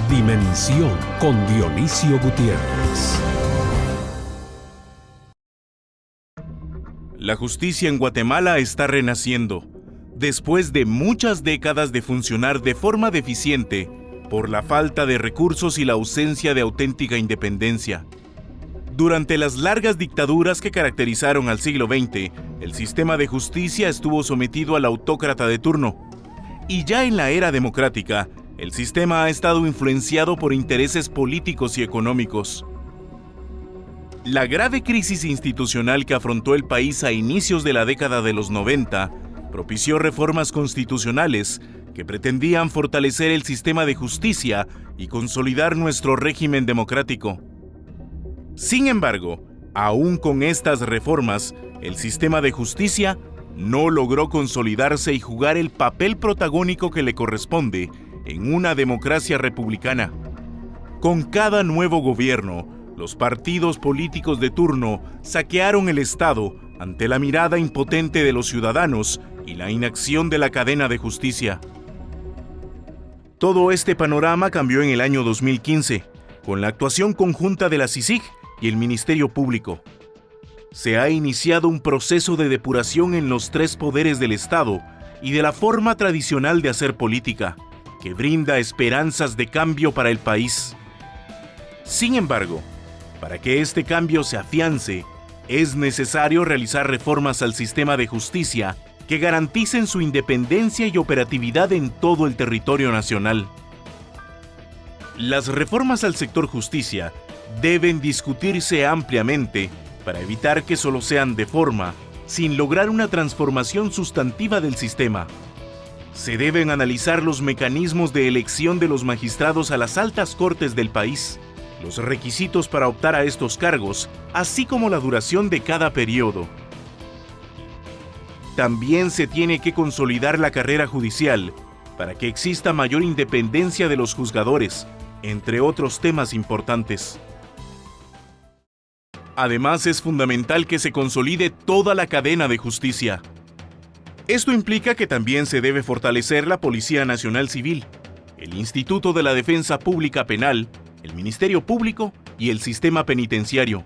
Dimensión con Dionisio Gutiérrez. La justicia en Guatemala está renaciendo, después de muchas décadas de funcionar de forma deficiente por la falta de recursos y la ausencia de auténtica independencia. Durante las largas dictaduras que caracterizaron al siglo XX, el sistema de justicia estuvo sometido al autócrata de turno. Y ya en la era democrática, el sistema ha estado influenciado por intereses políticos y económicos. La grave crisis institucional que afrontó el país a inicios de la década de los 90 propició reformas constitucionales que pretendían fortalecer el sistema de justicia y consolidar nuestro régimen democrático. Sin embargo, aún con estas reformas, el sistema de justicia no logró consolidarse y jugar el papel protagónico que le corresponde en una democracia republicana. Con cada nuevo gobierno, los partidos políticos de turno saquearon el Estado ante la mirada impotente de los ciudadanos y la inacción de la cadena de justicia. Todo este panorama cambió en el año 2015, con la actuación conjunta de la CICIG y el Ministerio Público. Se ha iniciado un proceso de depuración en los tres poderes del Estado y de la forma tradicional de hacer política, que brinda esperanzas de cambio para el país. Sin embargo, para que este cambio se afiance, es necesario realizar reformas al sistema de justicia que garanticen su independencia y operatividad en todo el territorio nacional. Las reformas al sector justicia deben discutirse ampliamente para evitar que solo sean de forma, sin lograr una transformación sustantiva del sistema. Se deben analizar los mecanismos de elección de los magistrados a las altas cortes del país, los requisitos para optar a estos cargos, así como la duración de cada periodo. También se tiene que consolidar la carrera judicial para que exista mayor independencia de los juzgadores, entre otros temas importantes. Además, es fundamental que se consolide toda la cadena de justicia. Esto implica que también se debe fortalecer la Policía Nacional Civil, el Instituto de la Defensa Pública Penal, el Ministerio Público y el sistema penitenciario.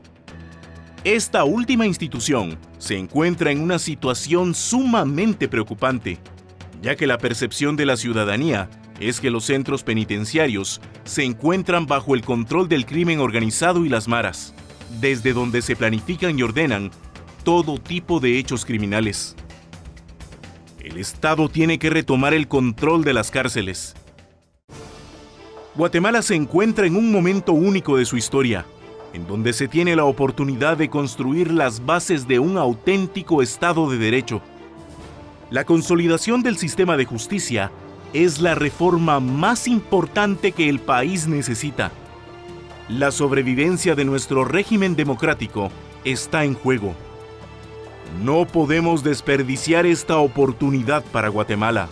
Esta última institución se encuentra en una situación sumamente preocupante, ya que la percepción de la ciudadanía es que los centros penitenciarios se encuentran bajo el control del crimen organizado y las maras, desde donde se planifican y ordenan todo tipo de hechos criminales. El Estado tiene que retomar el control de las cárceles. Guatemala se encuentra en un momento único de su historia, en donde se tiene la oportunidad de construir las bases de un auténtico Estado de Derecho. La consolidación del sistema de justicia es la reforma más importante que el país necesita. La sobrevivencia de nuestro régimen democrático está en juego. No podemos desperdiciar esta oportunidad para Guatemala.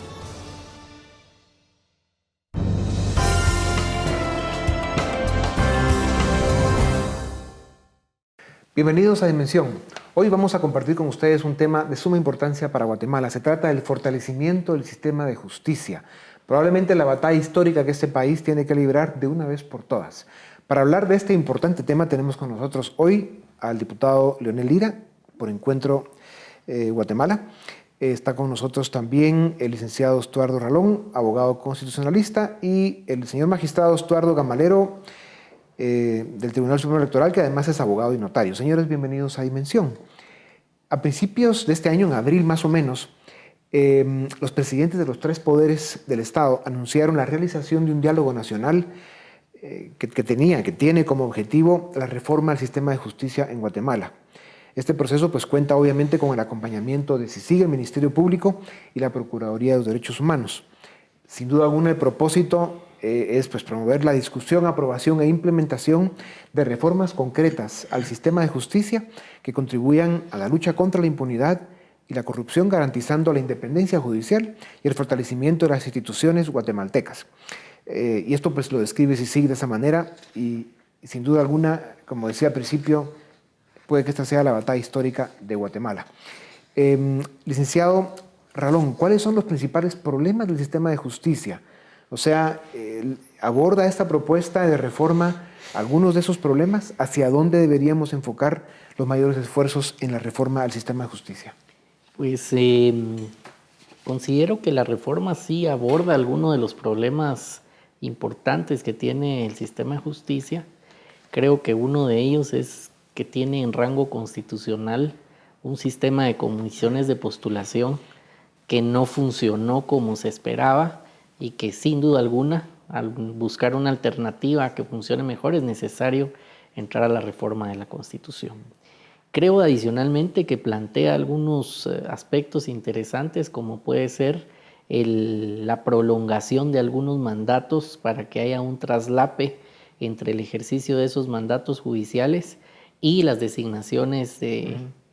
Bienvenidos a Dimensión. Hoy vamos a compartir con ustedes un tema de suma importancia para Guatemala. Se trata del fortalecimiento del sistema de justicia. Probablemente la batalla histórica que este país tiene que librar de una vez por todas. Para hablar de este importante tema tenemos con nosotros hoy al diputado Leonel Lira, por Encuentro Guatemala. Está con nosotros también el licenciado Estuardo Ralón, abogado constitucionalista, y el señor magistrado Estuardo Gamalero, del Tribunal Supremo Electoral, que además es abogado y notario. Señores, bienvenidos a Dimensión. A principios de este año, en abril más o menos, los presidentes de los tres poderes del Estado anunciaron la realización de un diálogo nacional que tiene como objetivo la reforma del sistema de justicia en Guatemala. Este proceso cuenta obviamente con el acompañamiento de CICIG, el Ministerio Público y la Procuraduría de los Derechos Humanos. Sin duda alguna el propósito es promover la discusión, aprobación e implementación de reformas concretas al sistema de justicia que contribuyan a la lucha contra la impunidad y la corrupción, garantizando la independencia judicial y el fortalecimiento de las instituciones guatemaltecas. Y esto lo describe CICIG de esa manera y sin duda alguna, como decía al principio, puede que esta sea la batalla histórica de Guatemala. Licenciado Ralón, ¿cuáles son los principales problemas del sistema de justicia? O sea, ¿aborda esta propuesta de reforma algunos de esos problemas? ¿Hacia dónde deberíamos enfocar los mayores esfuerzos en la reforma al sistema de justicia? Pues considero que la reforma sí aborda algunos de los problemas importantes que tiene el sistema de justicia. Creo que uno de ellos es que tiene en rango constitucional un sistema de comisiones de postulación que no funcionó como se esperaba y que sin duda alguna, al buscar una alternativa que funcione mejor, es necesario entrar a la reforma de la Constitución. Creo adicionalmente que plantea algunos aspectos interesantes, como puede ser la prolongación de algunos mandatos para que haya un traslape entre el ejercicio de esos mandatos judiciales y las designaciones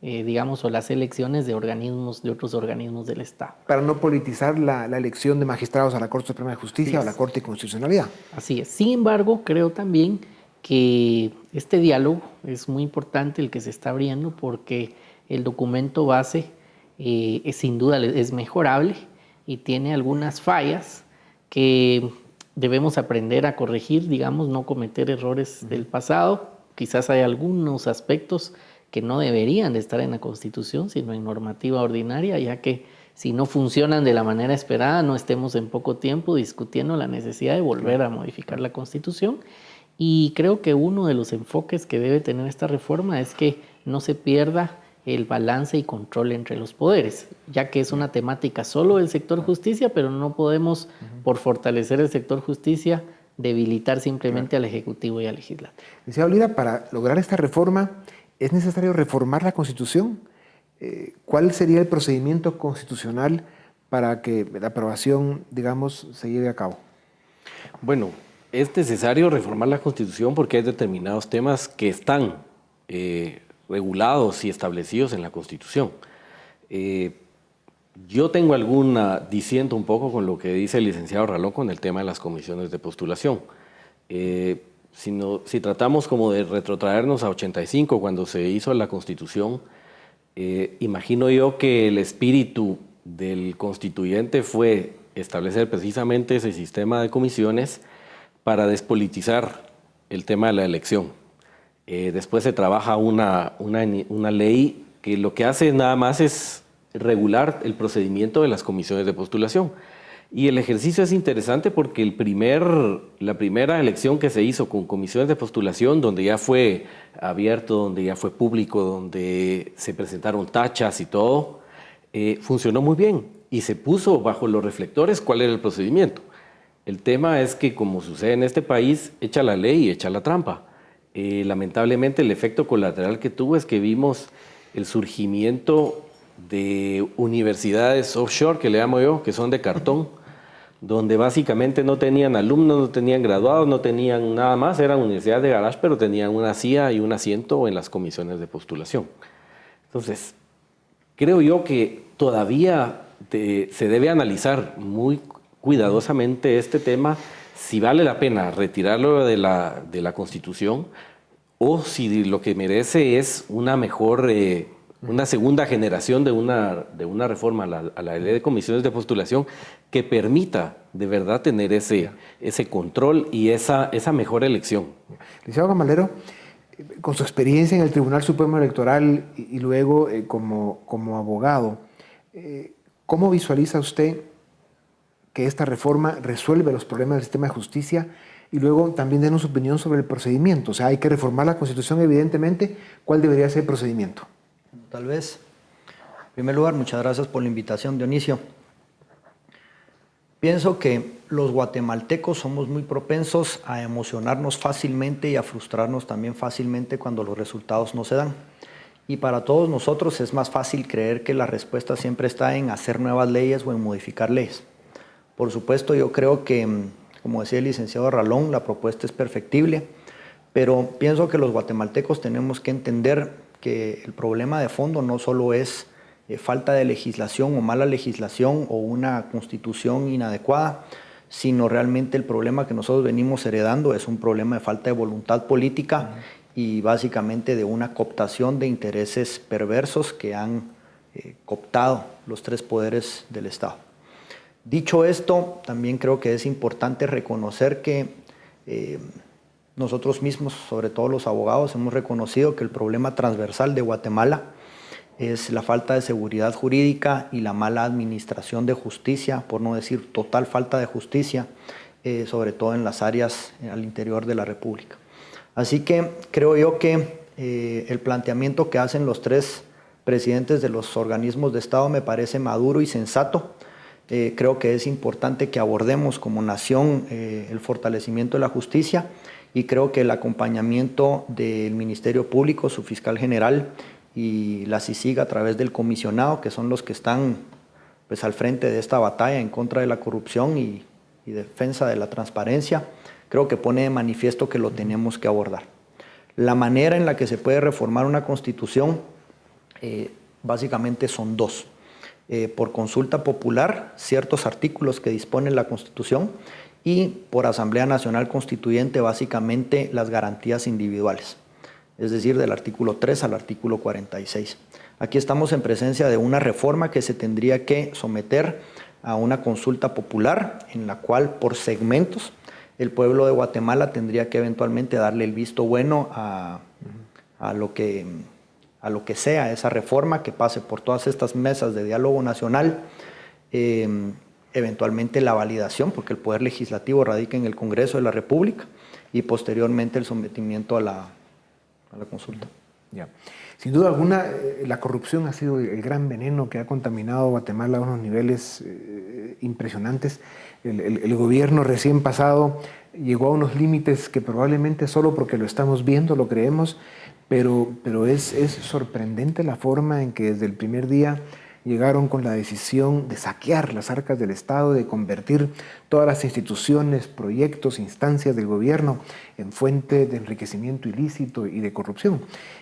digamos, o las elecciones de otros organismos del Estado. Para no politizar la elección de magistrados a la Corte Suprema de Justicia o a la Corte de Constitucionalidad. Así es. Sin embargo, creo también que este diálogo es muy importante, el que se está abriendo, porque el documento base sin duda es mejorable y tiene algunas fallas que debemos aprender a corregir, digamos, no cometer errores del pasado. Quizás hay algunos aspectos que no deberían de estar en la Constitución, sino en normativa ordinaria, ya que si no funcionan de la manera esperada, no estemos en poco tiempo discutiendo la necesidad de volver a modificar la Constitución. Y creo que uno de los enfoques que debe tener esta reforma es que no se pierda el balance y control entre los poderes, ya que es una temática solo del sector justicia, pero no podemos, por fortalecer el sector justicia, debilitar simplemente al Ejecutivo y al Legislativo. Licenciado Lira, para lograr esta reforma, ¿es necesario reformar la Constitución? ¿Cuál sería el procedimiento constitucional para que la aprobación, digamos, se lleve a cabo? Bueno, es necesario reformar la Constitución porque hay determinados temas que están regulados y establecidos en la Constitución. Yo tengo disiento un poco con lo que dice el licenciado Ralón con el tema de las comisiones de postulación. Si tratamos como de retrotraernos a 85, cuando se hizo la Constitución, imagino yo que el espíritu del constituyente fue establecer precisamente ese sistema de comisiones para despolitizar el tema de la elección. Después se trabaja una ley que lo que hace nada más es regular el procedimiento de las comisiones de postulación. Y el ejercicio es interesante porque la primera elección que se hizo con comisiones de postulación, donde ya fue abierto, donde ya fue público, donde se presentaron tachas y todo, funcionó muy bien y se puso bajo los reflectores cuál era el procedimiento. El tema es que, como sucede en este país, echa la ley y echa la trampa. Lamentablemente, el efecto colateral que tuvo es que vimos el surgimiento de universidades offshore, que le llamo yo, que son de cartón, donde básicamente no tenían alumnos, no tenían graduados, no tenían nada más, eran universidades de garage, pero tenían una silla y un asiento en las comisiones de postulación. Entonces, creo yo que todavía se debe analizar muy cuidadosamente este tema, si vale la pena retirarlo de la Constitución o si lo que merece es una mejor, una segunda generación de una reforma a la ley de comisiones de postulación que permita de verdad tener ese control y esa mejor elección. Licenciado Gamalero, con su experiencia en el Tribunal Supremo Electoral y luego como abogado, ¿cómo visualiza usted que esta reforma resuelve los problemas del sistema de justicia? Y luego también denos su opinión sobre el procedimiento. O sea, hay que reformar la Constitución, evidentemente. ¿Cuál debería ser el procedimiento? Tal vez. En primer lugar, muchas gracias por la invitación, Dionisio. Pienso que los guatemaltecos somos muy propensos a emocionarnos fácilmente y a frustrarnos también fácilmente cuando los resultados no se dan. Y para todos nosotros es más fácil creer que la respuesta siempre está en hacer nuevas leyes o en modificar leyes. Por supuesto, yo creo que, como decía el licenciado Ralón, la propuesta es perfectible, pero pienso que los guatemaltecos tenemos que entender que el problema de fondo no solo es falta de legislación o mala legislación o una constitución inadecuada, sino realmente el problema que nosotros venimos heredando es un problema de falta de voluntad política y básicamente de una cooptación de intereses perversos que han cooptado los tres poderes del Estado. Dicho esto, también creo que es importante reconocer que nosotros mismos, sobre todo los abogados, hemos reconocido que el problema transversal de Guatemala es la falta de seguridad jurídica y la mala administración de justicia, por no decir total falta de justicia, sobre todo en las áreas al interior de la República. Así que creo yo que el planteamiento que hacen los 3 presidentes de los organismos de Estado me parece maduro y sensato. Creo que es importante que abordemos como nación el fortalecimiento de la justicia y creo que el acompañamiento del Ministerio Público, su fiscal general y la CICIG a través del comisionado, que son los que están pues, al frente de esta batalla en contra de la corrupción y defensa de la transparencia, creo que pone de manifiesto que lo tenemos que abordar. La manera en la que se puede reformar una constitución básicamente son 2. Por consulta popular, ciertos artículos que dispone la Constitución, y por Asamblea Nacional Constituyente, básicamente las garantías individuales, es decir, del artículo 3 al artículo 46. Aquí estamos en presencia de una reforma que se tendría que someter a una consulta popular, en la cual por segmentos el pueblo de Guatemala tendría que eventualmente darle el visto bueno a lo que sea esa reforma, que pase por todas estas mesas de diálogo nacional, eventualmente la validación, porque el Poder Legislativo radica en el Congreso de la República, y posteriormente el sometimiento a la consulta. Ya. Sin duda alguna, la corrupción ha sido el gran veneno que ha contaminado Guatemala a unos niveles impresionantes. El gobierno recién pasado llegó a unos límites que probablemente solo porque lo estamos viendo lo creemos, pero es sorprendente la forma en que desde el primer día llegaron con la decisión de saquear las arcas del Estado, de convertir todas las instituciones, proyectos, instancias del gobierno en fuente de enriquecimiento ilícito y de corrupción.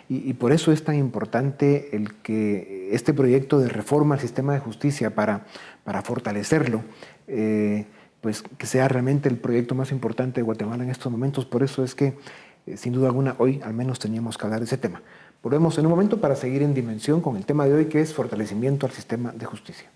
Y por eso es tan importante el que este proyecto de reforma al sistema de justicia para fortalecerlo, pues que sea realmente el proyecto más importante de Guatemala en estos momentos. Por eso es que, sin duda alguna, hoy al menos teníamos que hablar de ese tema. Volvemos en un momento para seguir en dimensión con el tema de hoy, que es fortalecimiento al sistema de justicia.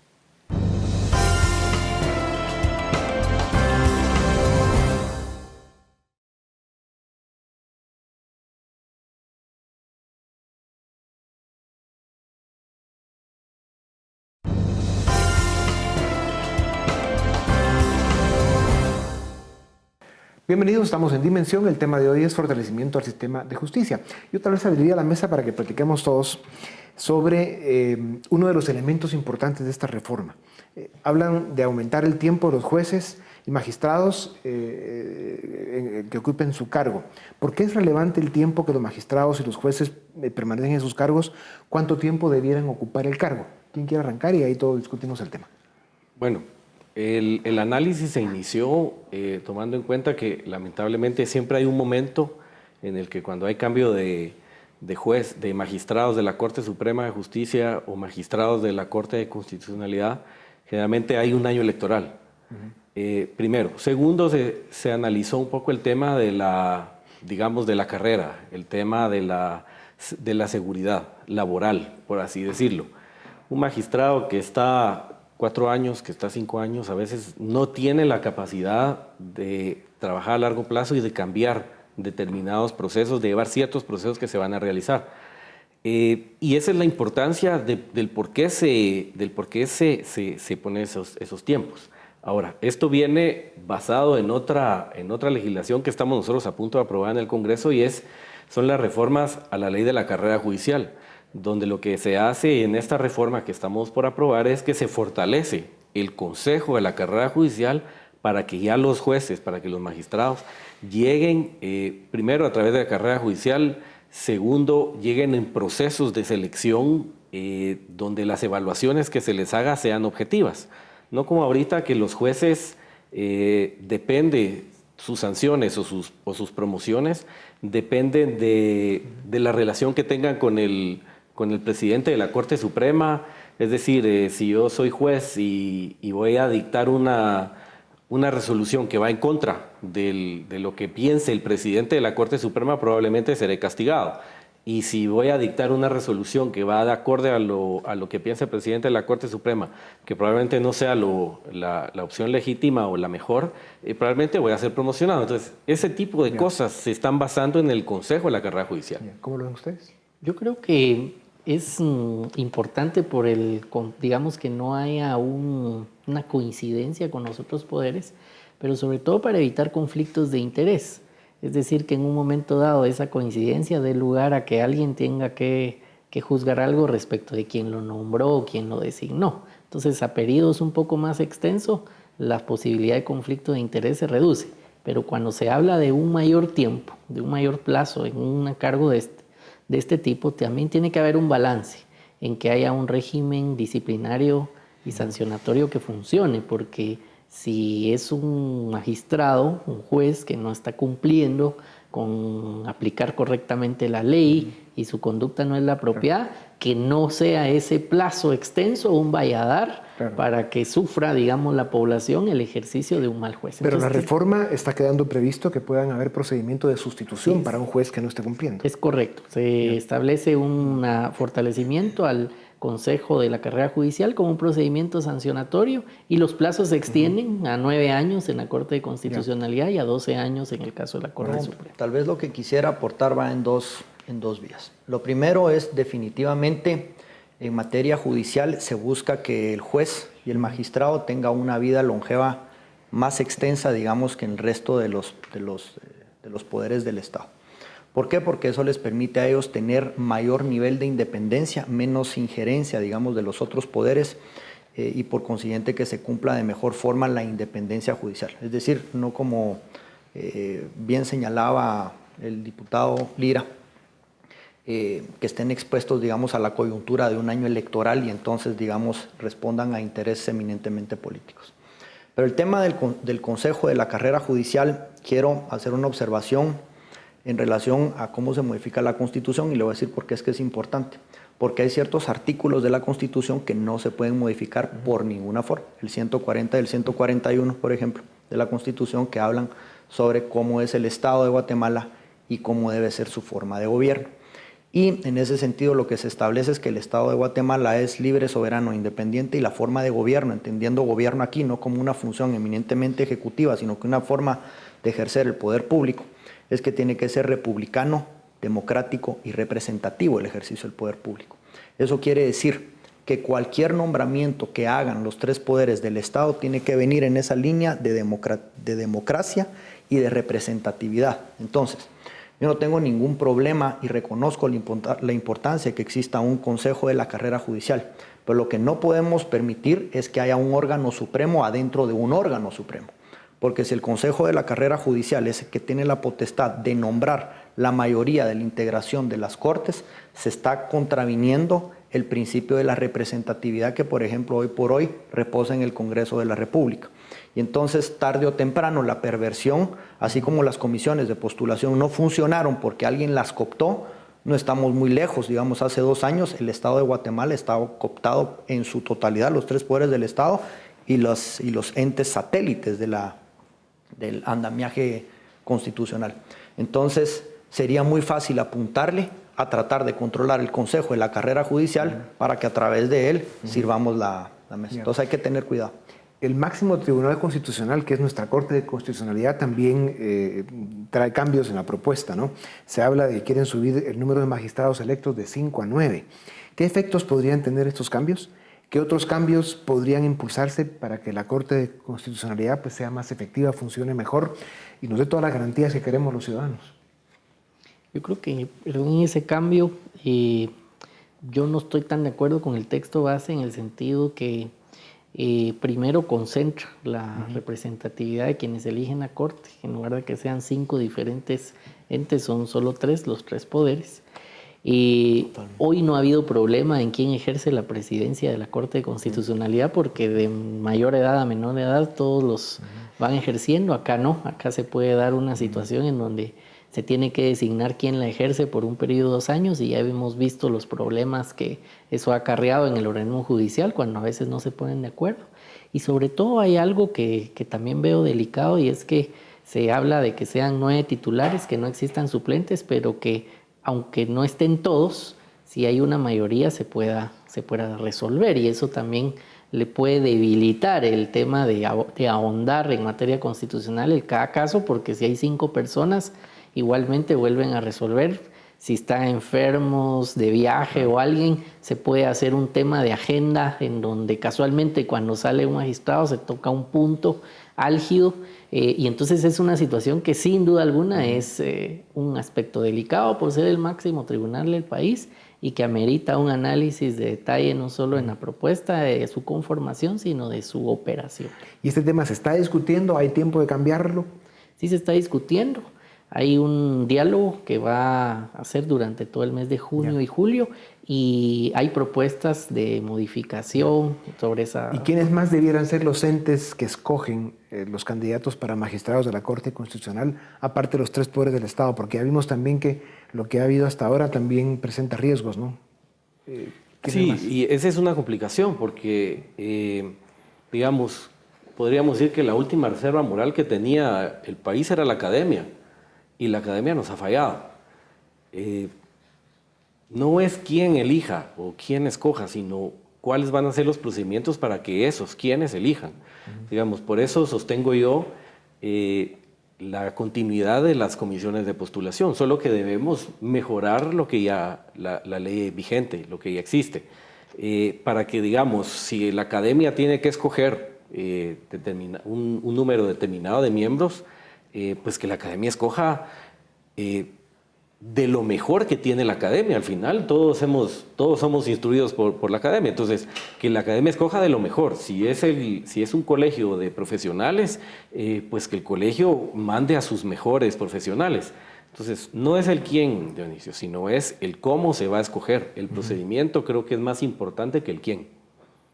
Bienvenidos, estamos en Dimensión. El tema de hoy es fortalecimiento al sistema de justicia. Yo tal vez abriría la mesa para que platiquemos todos sobre uno de los elementos importantes de esta reforma. Hablan de aumentar el tiempo de los jueces y magistrados que ocupen su cargo. ¿Por qué es relevante el tiempo que los magistrados y los jueces permanecen en sus cargos? ¿Cuánto tiempo debieran ocupar el cargo? ¿Quién quiere arrancar? Y ahí todos discutimos el tema. Bueno, el análisis se inició tomando en cuenta que lamentablemente siempre hay un momento en el que cuando hay cambio de juez, de magistrados de la Corte Suprema de Justicia o magistrados de la Corte de Constitucionalidad, generalmente hay un año electoral. Primero. Segundo, se analizó un poco el tema de la carrera, el tema de la seguridad laboral, por así decirlo. Un magistrado que está 4 años, que está 5 años, a veces no tiene la capacidad de trabajar a largo plazo y de cambiar determinados procesos, de llevar ciertos procesos que se van a realizar. Y esa es la importancia del por qué se ponen esos tiempos. Ahora, esto viene basado en otra legislación que estamos nosotros a punto de aprobar en el Congreso y son las reformas a la ley de la carrera judicial, donde lo que se hace en esta reforma que estamos por aprobar es que se fortalece el Consejo de la Carrera Judicial para que ya los jueces, para que los magistrados lleguen, primero a través de la carrera judicial, segundo, lleguen en procesos de selección donde las evaluaciones que se les haga sean objetivas. No como ahorita que los jueces, depende sus sanciones o sus promociones, dependen de la relación que tengan con el presidente de la Corte Suprema. Es decir, si yo soy juez y voy a dictar una resolución que va en contra de lo que piense el presidente de la Corte Suprema, probablemente seré castigado. y si voy a dictar una resolución que va de acorde a lo que piensa el presidente de la Corte Suprema, que probablemente no sea la opción legítima o la mejor, probablemente voy a ser promocionado. Entonces, ese tipo de cosas se están basando en el Consejo de la Carrera Judicial. ¿Cómo lo ven ustedes? Yo creo que es importante digamos que no haya una coincidencia con los otros poderes, pero sobre todo para evitar conflictos de interés. Es decir, que en un momento dado esa coincidencia dé lugar a que alguien tenga que juzgar algo respecto de quién lo nombró o quién lo designó. Entonces, a periodos un poco más extensos, la posibilidad de conflicto de interés se reduce. Pero cuando se habla de un mayor tiempo, de un mayor plazo en un cargo de este tipo, también tiene que haber un balance en que haya un régimen disciplinario y sancionatorio que funcione, porque si es un magistrado, un juez que no está cumpliendo con aplicar correctamente la ley y su conducta no es la apropiada, que no sea ese plazo extenso un valladar para que sufra, digamos, la población el ejercicio de un mal juez. Pero Entonces, la reforma está quedando previsto que puedan haber procedimientos de sustitución para un juez que no esté cumpliendo. Es correcto. Se establece un fortalecimiento al Consejo de la Carrera Judicial como un procedimiento sancionatorio y los plazos se extienden a 9 años en la Corte de Constitucionalidad y a 12 años en el caso de la Corte Suprema. Tal vez lo que quisiera aportar va en dos vías. Lo primero es definitivamente en materia judicial se busca que el juez y el magistrado tenga una vida longeva más extensa, digamos, que el resto de los poderes del Estado. ¿Por qué? Porque eso les permite a ellos tener mayor nivel de independencia, menos injerencia, digamos, de los otros poderes y por consiguiente que se cumpla de mejor forma la independencia judicial. Es decir, no como bien señalaba el diputado Lira, que estén expuestos, digamos, a la coyuntura de un año electoral y entonces, digamos, respondan a intereses eminentemente políticos. Pero el tema del Consejo de la Carrera Judicial, quiero hacer una observación en relación a cómo se modifica la Constitución y le voy a decir por qué es que es importante. Porque hay ciertos artículos de la Constitución que no se pueden modificar por ninguna forma. El 140 y el 141, por ejemplo, de la Constitución que hablan sobre cómo es el Estado de Guatemala y cómo debe ser su forma de gobierno. Y en ese sentido lo que se establece es que el Estado de Guatemala es libre, soberano, independiente y la forma de gobierno, entendiendo gobierno aquí no como una función eminentemente ejecutiva, sino que una forma de ejercer el poder público, es que tiene que ser republicano, democrático y representativo el ejercicio del poder público. Eso quiere decir que cualquier nombramiento que hagan los tres poderes del Estado tiene que venir en esa línea de democracia y de representatividad. Entonces, yo no tengo ningún problema y reconozco la importancia que exista un Consejo de la Carrera Judicial, pero lo que no podemos permitir es que haya un órgano supremo adentro de un órgano supremo. Porque si el Consejo de la Carrera Judicial es el que tiene la potestad de nombrar la mayoría de la integración de las Cortes, se está contraviniendo el principio de la representatividad que, por ejemplo, hoy por hoy reposa en el Congreso de la República. Y entonces, tarde o temprano, la perversión, así como las comisiones de postulación no funcionaron porque alguien las cooptó, no estamos muy lejos. Digamos, hace 2 años el Estado de Guatemala estaba cooptado en su totalidad, los 3 poderes del Estado y los entes satélites del andamiaje constitucional. Entonces, sería muy fácil apuntarle a tratar de controlar el Consejo de la Carrera Judicial para que a través de él sirvamos la mesa. Entonces hay que tener cuidado. El máximo tribunal constitucional, que es nuestra Corte de Constitucionalidad, también trae cambios en la propuesta, ¿no? Se habla de que quieren subir el número de magistrados electos de 5 a 9. ¿Qué efectos podrían tener estos cambios? ¿Qué otros cambios podrían impulsarse para que la Corte de Constitucionalidad pues, sea más efectiva, funcione mejor y nos dé todas las garantías que queremos los ciudadanos? Yo creo que en ese cambio yo no estoy tan de acuerdo con el texto base en el sentido que primero concentra la representatividad de quienes eligen la Corte, en lugar de que sean 5 diferentes entes, son solo 3, los 3 poderes. Hoy no ha habido problema en quién ejerce la presidencia de la Corte de Constitucionalidad porque de mayor edad a menor edad todos los van ejerciendo. Acá no, acá se puede dar una situación en donde se tiene que designar quién la ejerce por un periodo de 2 años y ya hemos visto los problemas que eso ha acarreado en el organismo judicial cuando a veces no se ponen de acuerdo. Y sobre todo hay algo que también veo delicado y es que se habla de que sean 9 titulares, que no existan suplentes, pero que aunque no estén todos, si hay una mayoría se pueda resolver, y eso también le puede debilitar el tema de ahondar en materia constitucional en cada caso, porque si hay 5 personas, igualmente vuelven a resolver. Si están enfermos, de viaje o alguien, se puede hacer un tema de agenda en donde casualmente cuando sale un magistrado se toca un punto álgido, y entonces es una situación que sin duda alguna es un aspecto delicado por ser el máximo tribunal del país y que amerita un análisis de detalle no solo en la propuesta de su conformación, sino de su operación. ¿Y este tema se está discutiendo? ¿Hay tiempo de cambiarlo? Sí, se está discutiendo. Hay un diálogo que va a hacer durante todo el mes de junio y julio, y hay propuestas de modificación sobre esa... ¿Y quiénes más debieran ser los entes que escogen los candidatos para magistrados de la Corte Constitucional, aparte de los 3 poderes del Estado? Porque ya vimos también que lo que ha habido hasta ahora también presenta riesgos, ¿no? Sí, y esa es una complicación porque, digamos, podríamos decir que la última reserva moral que tenía el país era la academia, y la academia nos ha fallado. No es quién elija o quién escoja, sino cuáles van a ser los procedimientos para que esos quienes elijan. Digamos, por eso sostengo yo la continuidad de las comisiones de postulación, solo que debemos mejorar lo que ya, la ley vigente, lo que ya existe, para que, digamos, si la academia tiene que escoger un número determinado de miembros, pues que la academia escoja de lo mejor que tiene la academia. Al final todos somos instruidos por la academia, entonces que la academia escoja de lo mejor. Si es un colegio de profesionales, pues que el colegio mande a sus mejores profesionales. Entonces no es el quién, Dionisio, sino es el cómo se va a escoger. El procedimiento creo que es más importante que el quién.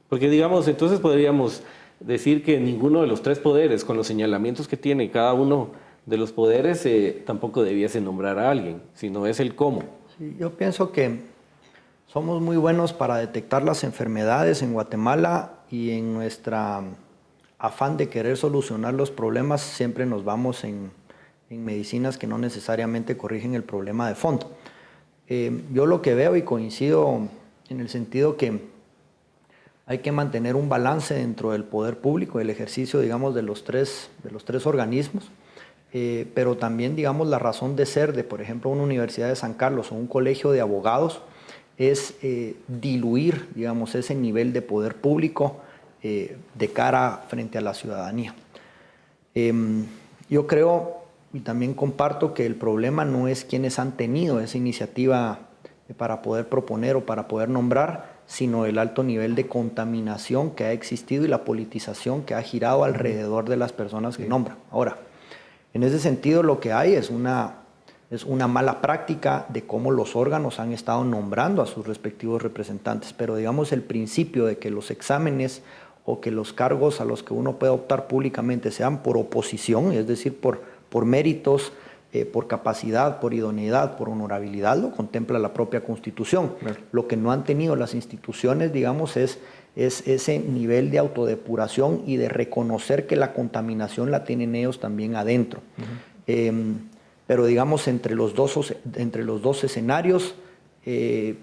Porque, digamos, entonces podríamos decir que ninguno de los 3 poderes, con los señalamientos que tiene cada uno de los poderes, tampoco debiese nombrar a alguien, sino es el cómo. Sí, yo pienso que somos muy buenos para detectar las enfermedades en Guatemala, y en nuestra afán de querer solucionar los problemas siempre nos vamos en medicinas que no necesariamente corrigen el problema de fondo. Yo lo que veo, y coincido en el sentido que hay que mantener un balance dentro del poder público, el ejercicio, digamos, de los tres organismos, pero también, digamos, la razón de ser de, por ejemplo, una Universidad de San Carlos o un colegio de abogados es diluir, digamos, ese nivel de poder público de cara frente a la ciudadanía. Yo creo y también comparto que el problema no es quienes han tenido esa iniciativa para poder proponer o para poder nombrar, sino el alto nivel de contaminación que ha existido y la politización que ha girado alrededor de las personas que nombran. Ahora, en ese sentido lo que hay es una mala práctica de cómo los órganos han estado nombrando a sus respectivos representantes, pero digamos el principio de que los exámenes o que los cargos a los que uno puede optar públicamente sean por oposición, es decir, por méritos, por capacidad, por idoneidad, por honorabilidad, lo contempla la propia Constitución. Claro. Lo que no han tenido las instituciones, digamos, es ese nivel de autodepuración y de reconocer que la contaminación la tienen ellos también adentro. Pero digamos, entre los dos escenarios,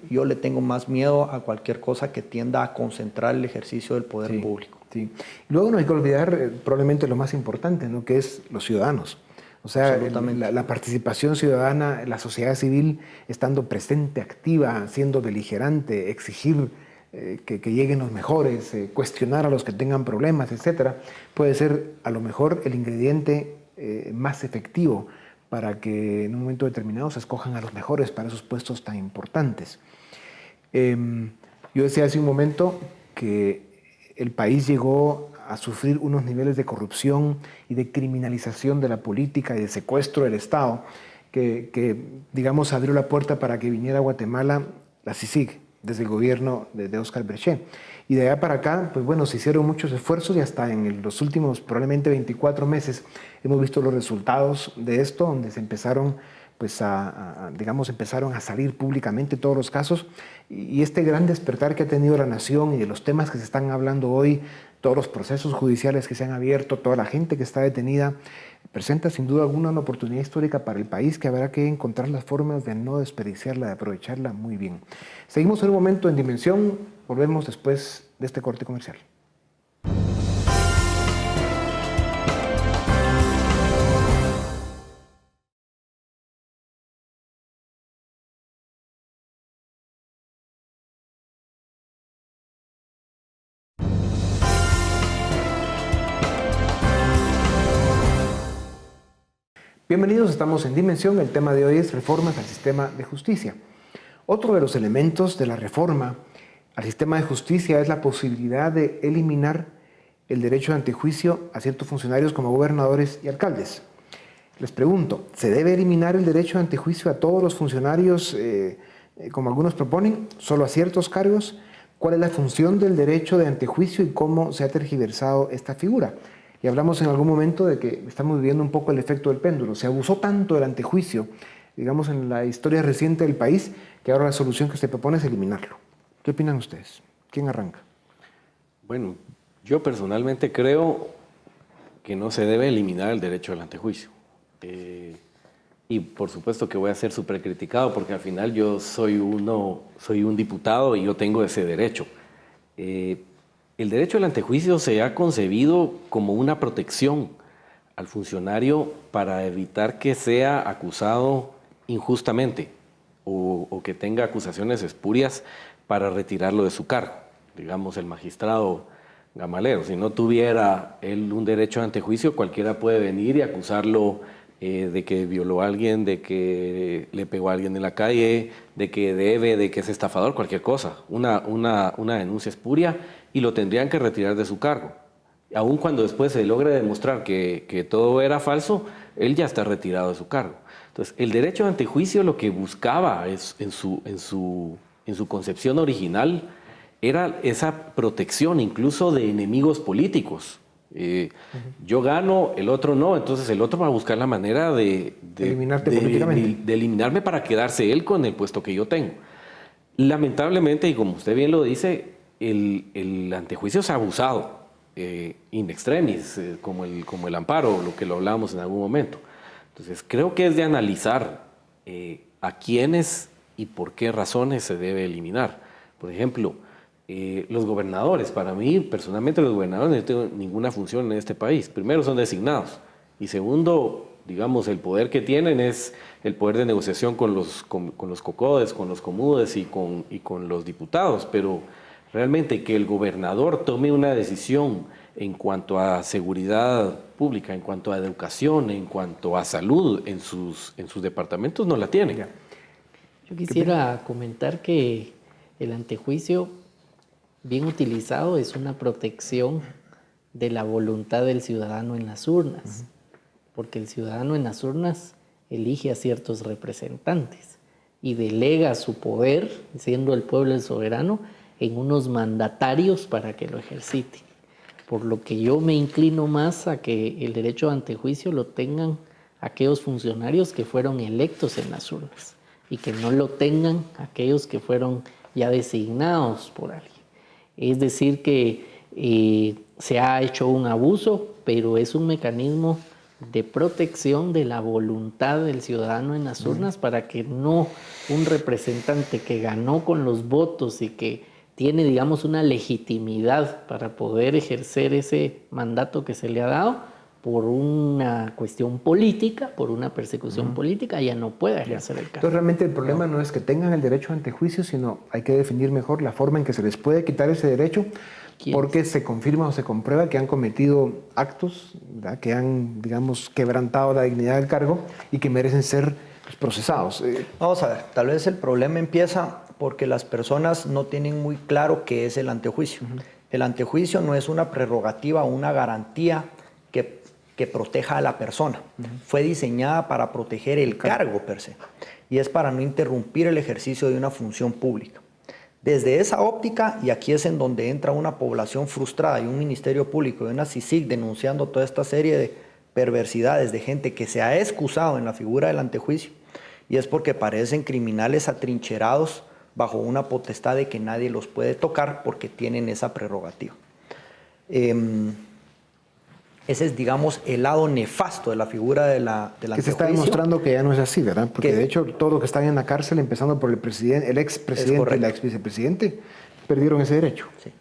yo le tengo más miedo a cualquier cosa que tienda a concentrar el ejercicio del poder público. Sí. Luego no hay que olvidar probablemente lo más importante, ¿no?, que es los ciudadanos. O sea, la participación ciudadana, la sociedad civil estando presente, activa, siendo beligerante, exigir que lleguen los mejores, cuestionar a los que tengan problemas, etcétera, puede ser a lo mejor el ingrediente más efectivo para que en un momento determinado se escojan a los mejores para esos puestos tan importantes. Yo decía hace un momento que el país llegó a sufrir unos niveles de corrupción y de criminalización de la política y de secuestro del Estado que digamos, abrió la puerta para que viniera a Guatemala la CICIG, desde el gobierno de Óscar Brechet. Y de allá para acá, pues bueno, se hicieron muchos esfuerzos y hasta en los últimos probablemente 24 meses hemos visto los resultados de esto, donde se empezaron pues empezaron a salir públicamente todos los casos, y este gran despertar que ha tenido la nación y de los temas que se están hablando hoy todos los procesos judiciales que se han abierto, toda la gente que está detenida, presenta sin duda alguna una oportunidad histórica para el país que habrá que encontrar las formas de no desperdiciarla, de aprovecharla muy bien. Seguimos en un momento en Dimensión, volvemos después de este corte comercial. Bienvenidos, estamos en Dimensión. El tema de hoy es reformas al sistema de justicia. Otro de los elementos de la reforma al sistema de justicia es la posibilidad de eliminar el derecho de antejuicio a ciertos funcionarios como gobernadores y alcaldes. Les pregunto, ¿se debe eliminar el derecho de antejuicio a todos los funcionarios, como algunos proponen, solo a ciertos cargos? ¿Cuál es la función del derecho de antejuicio y cómo se ha tergiversado esta figura? Y hablamos en algún momento de que estamos viviendo un poco el efecto del péndulo. Se abusó tanto del antejuicio, digamos, en la historia reciente del país, que ahora la solución que se propone es eliminarlo. ¿Qué opinan ustedes? ¿Quién arranca? Bueno, yo personalmente creo que no se debe eliminar el derecho al antejuicio. Y por supuesto que voy a ser súper criticado porque al final yo soy un diputado y yo tengo ese derecho. El derecho al antejuicio se ha concebido como una protección al funcionario para evitar que sea acusado injustamente o que tenga acusaciones espurias para retirarlo de su cargo. Digamos, el magistrado Gamalero, si no tuviera él un derecho de antejuicio, cualquiera puede venir y acusarlo de que violó a alguien, de que le pegó a alguien en la calle, de que debe, de que es estafador, cualquier cosa. Una denuncia espuria y lo tendrían que retirar de su cargo. Aun cuando después se logre demostrar que todo era falso, él ya está retirado de su cargo. Entonces, el derecho de antejuicio lo que buscaba en su concepción original era esa protección incluso de enemigos políticos. Yo gano, el otro no, entonces el otro va a buscar la manera de eliminarme para quedarse él con el puesto que yo tengo. Lamentablemente, y como usted bien lo dice, el antejuicio se ha abusado in extremis, como el amparo, lo hablábamos en algún momento. Entonces creo que es de analizar a quiénes y por qué razones se debe eliminar. Por ejemplo, los gobernadores, para mí personalmente los gobernadores no tienen ninguna función en este país. Primero, son designados y segundo, digamos, el poder que tienen es el poder de negociación con los COCODES, con los COMUDES y con los diputados, pero realmente que el gobernador tome una decisión en cuanto a seguridad pública, en cuanto a educación, en cuanto a salud en sus departamentos, no la tienen. Yo quisiera comentar que el antejuicio bien utilizado es una protección de la voluntad del ciudadano en las urnas, porque el ciudadano en las urnas elige a ciertos representantes y delega su poder, siendo el pueblo el soberano, en unos mandatarios para que lo ejerciten. Por lo que yo me inclino más a que el derecho de antejuicio lo tengan aquellos funcionarios que fueron electos en las urnas y que no lo tengan aquellos que fueron ya designados por alguien. Es decir que se ha hecho un abuso, pero es un mecanismo de protección de la voluntad del ciudadano en las urnas para que no un representante que ganó con los votos y que tiene, digamos, una legitimidad para poder ejercer ese mandato que se le ha dado por una cuestión política, por una persecución política, ya no puede ejercer el cargo. Entonces, realmente el problema no es que tengan el derecho a antejuicio, sino hay que definir mejor la forma en que se les puede quitar ese derecho, porque se confirma o se comprueba que han cometido actos, ¿verdad?, que han, digamos, quebrantado la dignidad del cargo y que merecen ser procesados. Vamos a ver, tal vez el problema empieza porque las personas no tienen muy claro qué es el antejuicio. El antejuicio no es una prerrogativa o una garantía que proteja a la persona. Fue diseñada para proteger el cargo per se y es para no interrumpir el ejercicio de una función pública. Desde esa óptica, y aquí es en donde entra una población frustrada y un ministerio público y una CICIG denunciando toda esta serie de perversidades de gente que se ha excusado en la figura del antejuicio, y es porque parecen criminales atrincherados bajo una potestad de que nadie los puede tocar porque tienen esa prerrogativa. Ese es, digamos, el lado nefasto de la figura del que se está demostrando que ya no es así, ¿verdad? Porque de hecho todos los que están en la cárcel, empezando por el presidente, el expresidente y la exvicepresidente, perdieron ese derecho. Sí.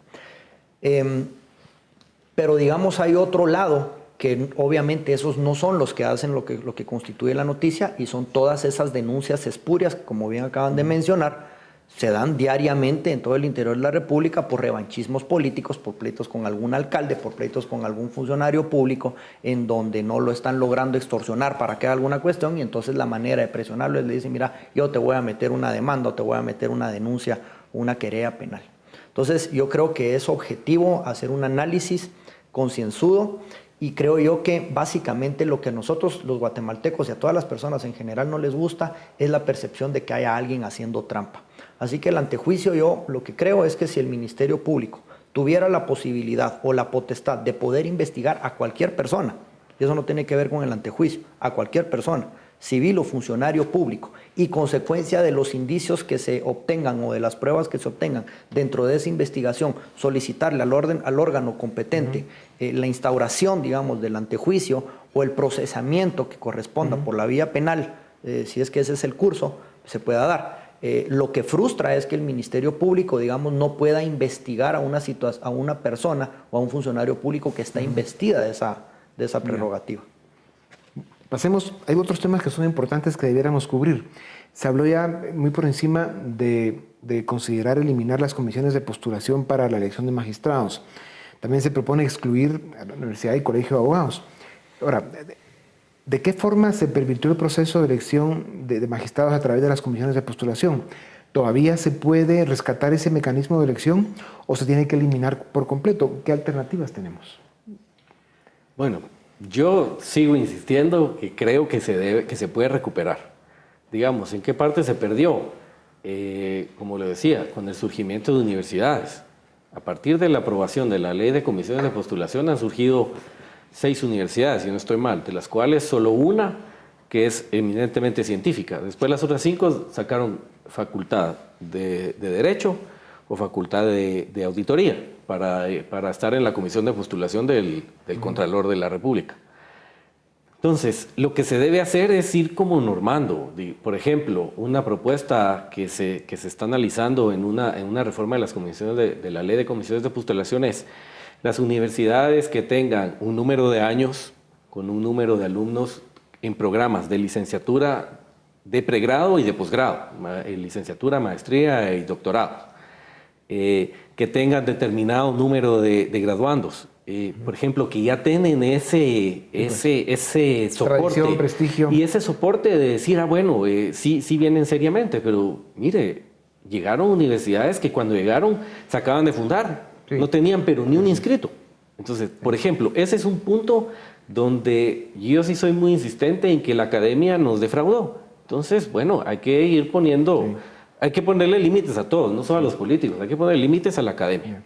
Pero digamos hay otro lado que obviamente esos no son los que hacen lo que constituye la noticia, y son todas esas denuncias espurias, como bien acaban de mencionar, se dan diariamente en todo el interior de la República por revanchismos políticos, por pleitos con algún alcalde, por pleitos con algún funcionario público, en donde no lo están logrando extorsionar para que haga alguna cuestión, y entonces la manera de presionarlo es le dicen, mira, yo te voy a meter una demanda o te voy a meter una denuncia, una querella penal. Entonces yo creo que es objetivo hacer un análisis concienzudo, y creo yo que básicamente lo que a nosotros los guatemaltecos y a todas las personas en general no les gusta es la percepción de que haya alguien haciendo trampa. Así que el antejuicio, yo lo que creo es que si el Ministerio Público tuviera la posibilidad o la potestad de poder investigar a cualquier persona, y eso no tiene que ver con el antejuicio, a cualquier persona, civil o funcionario público, y consecuencia de los indicios que se obtengan o de las pruebas que se obtengan dentro de esa investigación, solicitarle al órgano competente la instauración, digamos, del antejuicio o el procesamiento que corresponda por la vía penal, si es que ese es el curso, se pueda dar. Lo que frustra es que el Ministerio Público, digamos, no pueda investigar a una persona o a un funcionario público que está investida de esa prerrogativa. Pasemos, hay otros temas que son importantes que debiéramos cubrir. Se habló ya muy por encima de considerar eliminar las comisiones de postulación para la elección de magistrados. También se propone excluir a la Universidad y Colegio de Abogados. Ahora, ¿de qué forma se pervirtió el proceso de elección de magistrados a través de las comisiones de postulación? ¿Todavía se puede rescatar ese mecanismo de elección o se tiene que eliminar por completo? ¿Qué alternativas tenemos? Bueno, yo sigo insistiendo que creo que se puede recuperar. Digamos, ¿en qué parte se perdió? Como le decía, con el surgimiento de universidades. A partir de la aprobación de la ley de comisiones de postulación han surgido 6 universidades, si no estoy mal, de las cuales solo una que es eminentemente científica. Después las otras 5 sacaron facultad de Derecho o facultad de Auditoría para estar en la comisión de postulación del Contralor de la República. Entonces, lo que se debe hacer es ir como normando. Por ejemplo, una propuesta que se está analizando en una reforma de las comisiones de la ley de comisiones de postulación es las universidades que tengan un número de años con un número de alumnos en programas de licenciatura, de pregrado y de posgrado, licenciatura, maestría y doctorado, que tengan determinado número de graduandos, por ejemplo, que ya tienen ese soporte, tradición, prestigio, y ese soporte de decir, bueno, sí vienen seriamente, pero mire, llegaron universidades que cuando llegaron se acaban de fundar, no tenían pero ni un inscrito. Entonces, por ejemplo, ese es un punto donde yo sí soy muy insistente en que la academia nos defraudó. Entonces, bueno, hay que ir poniendo, hay que ponerle límites a todos, no solo a los políticos, hay que poner límites a la academia.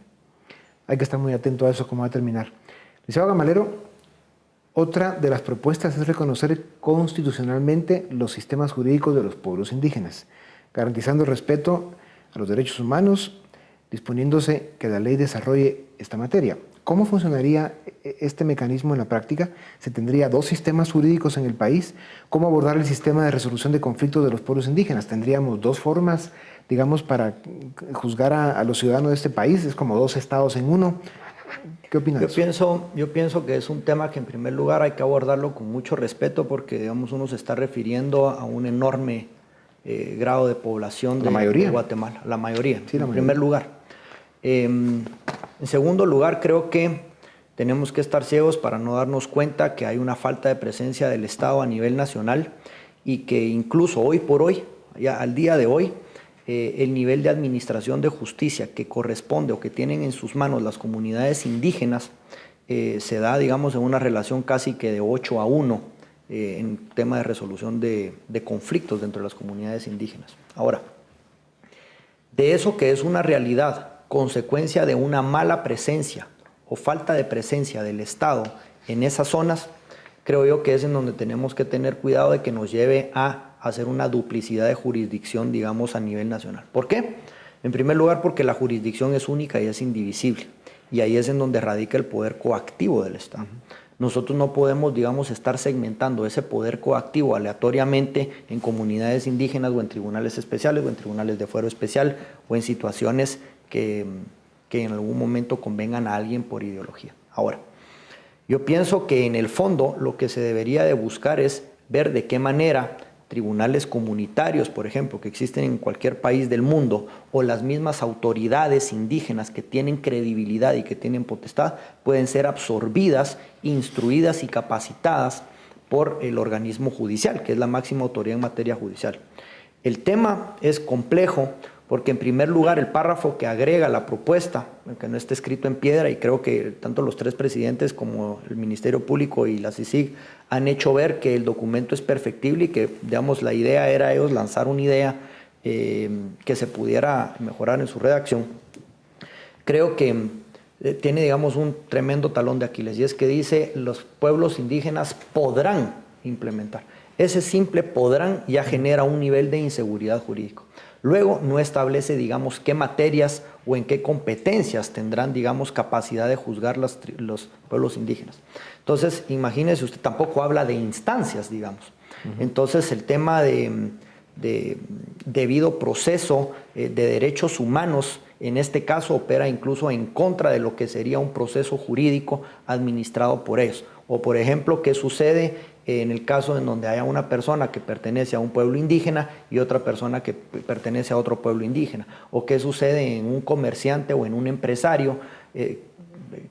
Hay que estar muy atento a eso, cómo va a terminar. Licenciado Gamalero, otra de las propuestas es reconocer constitucionalmente los sistemas jurídicos de los pueblos indígenas, garantizando el respeto a los derechos humanos, disponiéndose que la ley desarrolle esta materia. ¿Cómo funcionaría este mecanismo en la práctica? ¿Se tendría 2 sistemas jurídicos en el país? ¿Cómo abordar el sistema de resolución de conflictos de los pueblos indígenas? ¿Tendríamos 2 formas, digamos, para juzgar a los ciudadanos de este país? ¿Es como 2 estados en uno? ¿Qué opinas? Yo pienso que es un tema que en primer lugar hay que abordarlo con mucho respeto porque, digamos, uno se está refiriendo a un enorme grado de población de Guatemala, la mayoría, sí, en primer lugar. En segundo lugar, creo que tenemos que estar ciegos para no darnos cuenta que hay una falta de presencia del Estado a nivel nacional y que incluso hoy por hoy, ya al día de hoy, el nivel de administración de justicia que corresponde o que tienen en sus manos las comunidades indígenas se da, digamos, en una relación casi que de 8-1 en tema de resolución de conflictos dentro de las comunidades indígenas. Ahora, de eso que es una realidad, consecuencia de una mala presencia o falta de presencia del Estado en esas zonas, creo yo que es en donde tenemos que tener cuidado de que nos lleve a hacer una duplicidad de jurisdicción, digamos, a nivel nacional. ¿Por qué? En primer lugar, porque la jurisdicción es única y es indivisible. y ahí es en donde radica el poder coactivo del Estado. Nosotros no podemos, digamos, estar segmentando ese poder coactivo aleatoriamente en comunidades indígenas o en tribunales especiales o en tribunales de fuero especial o en situaciones que en algún momento convengan a alguien por ideología. Ahora, yo pienso que en el fondo lo que se debería de buscar es ver de qué manera tribunales comunitarios, por ejemplo, que existen en cualquier país del mundo, o las mismas autoridades indígenas que tienen credibilidad y que tienen potestad, pueden ser absorbidas, instruidas y capacitadas por el organismo judicial, que es la máxima autoridad en materia judicial. El tema es complejo porque, en primer lugar, el párrafo que agrega la propuesta, que no está escrito en piedra, y creo que tanto los tres presidentes como el Ministerio Público y la CICIG han hecho ver que el documento es perfectible y que, digamos, la idea era ellos lanzar una idea que se pudiera mejorar en su redacción. Creo que tiene, digamos, un tremendo talón de Aquiles, y es que dice: los pueblos indígenas podrán implementar. Ese simple podrán ya genera un nivel de inseguridad jurídico. Luego no establece, digamos, qué materias o en qué competencias tendrán, digamos, capacidad de juzgar los pueblos indígenas. Entonces, imagínese usted, tampoco habla de instancias, digamos. Entonces, el tema de debido proceso de derechos humanos, en este caso, opera incluso en contra de lo que sería un proceso jurídico administrado por ellos. O, por ejemplo, ¿qué sucede en el caso en donde haya una persona que pertenece a un pueblo indígena y otra persona que pertenece a otro pueblo indígena? ¿O qué sucede en un comerciante o en un empresario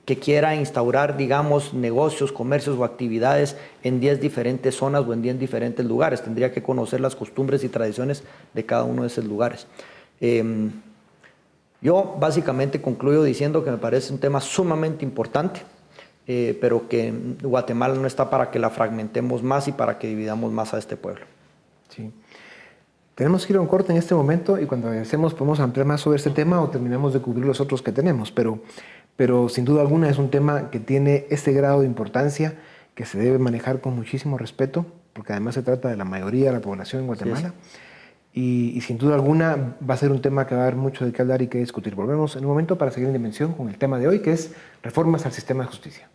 que quiera instaurar, digamos, negocios, comercios o actividades en 10 diferentes zonas o en 10 diferentes lugares? Tendría que conocer las costumbres y tradiciones de cada uno de esos lugares. Yo básicamente concluyo diciendo que me parece un tema sumamente importante, pero que Guatemala no está para que la fragmentemos más y para que dividamos más a este pueblo. Sí. Tenemos que ir a un corte en este momento, y cuando regresemos podemos ampliar más sobre este tema o terminamos de cubrir los otros que tenemos, pero sin duda alguna es un tema que tiene este grado de importancia, que se debe manejar con muchísimo respeto, porque además se trata de la mayoría de la población en Guatemala. Sí. Y sin duda alguna va a ser un tema que va a haber mucho de qué hablar y que discutir. Volvemos en un momento para seguir en Dimensión con el tema de hoy, que es reformas al sistema de justicia.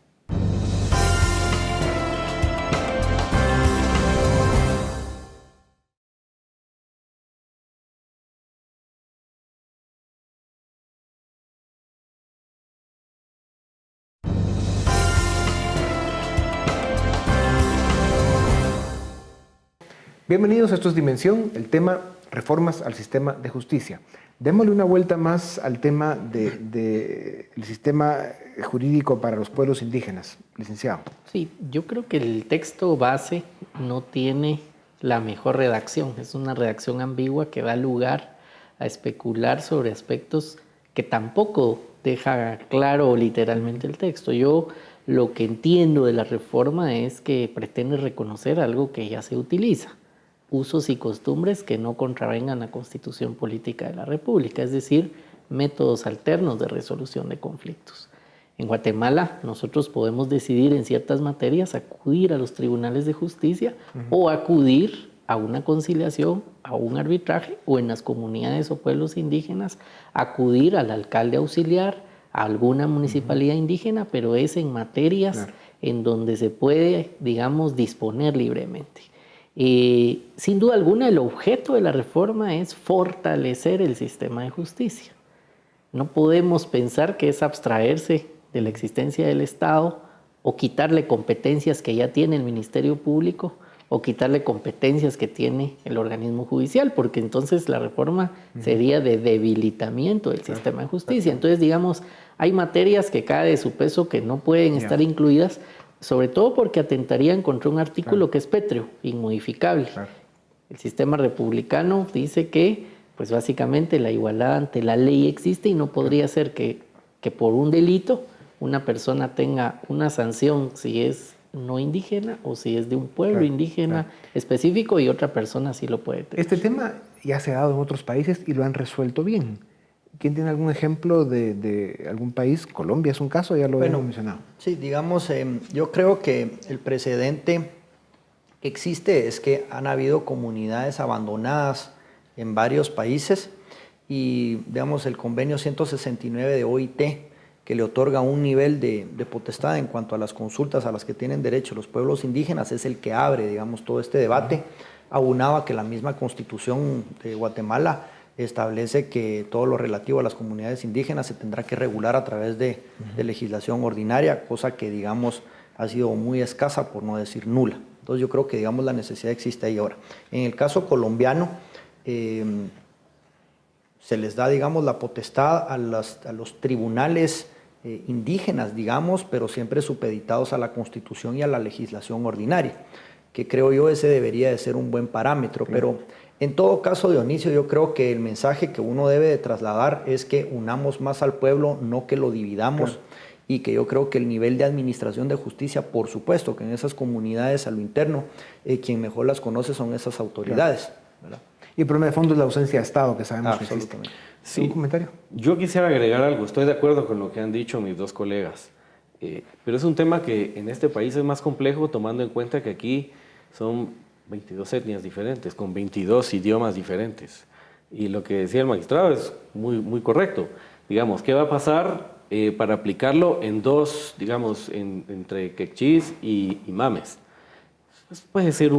Bienvenidos a Esto es Dimensión, el tema reformas al sistema de justicia. Démosle una vuelta más al tema del sistema jurídico para los pueblos indígenas, licenciado. Sí, yo creo que el texto base no tiene la mejor redacción. Es una redacción ambigua que da lugar a especular sobre aspectos que tampoco deja claro literalmente el texto. Yo lo que entiendo de la reforma es que pretende reconocer algo que ya se utiliza: usos y costumbres que no contravengan la Constitución Política de la República, es decir, métodos alternos de resolución de conflictos. En Guatemala nosotros podemos decidir en ciertas materias acudir a los tribunales de justicia o acudir a una conciliación, a un arbitraje, o en las comunidades o pueblos indígenas acudir al alcalde auxiliar, a alguna municipalidad indígena, pero es en materias en donde se puede, digamos, disponer libremente. Sin duda alguna, el objeto de la reforma es fortalecer el sistema de justicia. No podemos pensar que es abstraerse de la existencia del Estado o quitarle competencias que ya tiene el Ministerio Público o quitarle competencias que tiene el organismo judicial, porque entonces la reforma sería de debilitamiento del sistema de justicia. Entonces, digamos, hay materias que cae de su peso que no pueden estar incluidas, sobre todo porque atentarían contra un artículo que es pétreo, inmodificable. El sistema republicano dice que, pues básicamente, la igualdad ante la ley existe y no podría ser que por un delito una persona tenga una sanción si es no indígena o si es de un pueblo indígena específico, y otra persona sí lo puede tener. Este tema ya se ha dado en otros países y lo han resuelto bien. ¿Quién tiene algún ejemplo de algún país? Colombia es un caso, ya lo hemos mencionado. Sí, digamos, yo creo que el precedente que existe es que han habido comunidades abandonadas en varios países y, digamos, el convenio 169 de OIT que le otorga un nivel de potestad en cuanto a las consultas a las que tienen derecho los pueblos indígenas, es el que abre, digamos, todo este debate, aunado a que la misma Constitución de Guatemala establece que todo lo relativo a las comunidades indígenas se tendrá que regular a través de legislación ordinaria, cosa que, digamos, ha sido muy escasa, por no decir nula. Entonces yo creo que, digamos, la necesidad existe ahí ahora. En el caso colombiano, se les da, digamos, la potestad a los tribunales indígenas, digamos, pero siempre supeditados a la Constitución y a la legislación ordinaria, que creo yo ese debería de ser un buen parámetro. Claro. Pero en todo caso, Dionisio, yo creo que el mensaje que uno debe de trasladar es que unamos más al pueblo, no que lo dividamos. Claro. Y que yo creo que el nivel de administración de justicia, por supuesto, que en esas comunidades a lo interno, quien mejor las conoce son esas autoridades. Claro. Y el problema de fondo es la ausencia de Estado, que sabemos que existe. Sí. ¿Un comentario? Yo quisiera agregar algo. Estoy de acuerdo con lo que han dicho mis dos colegas. Pero es un tema que en este país es más complejo, tomando en cuenta que aquí son 22 etnias diferentes, con 22 idiomas diferentes. Y lo que decía el magistrado es muy correcto. Digamos, ¿qué va a pasar para aplicarlo en dos, digamos, entre quechís y mames? Eso puede ser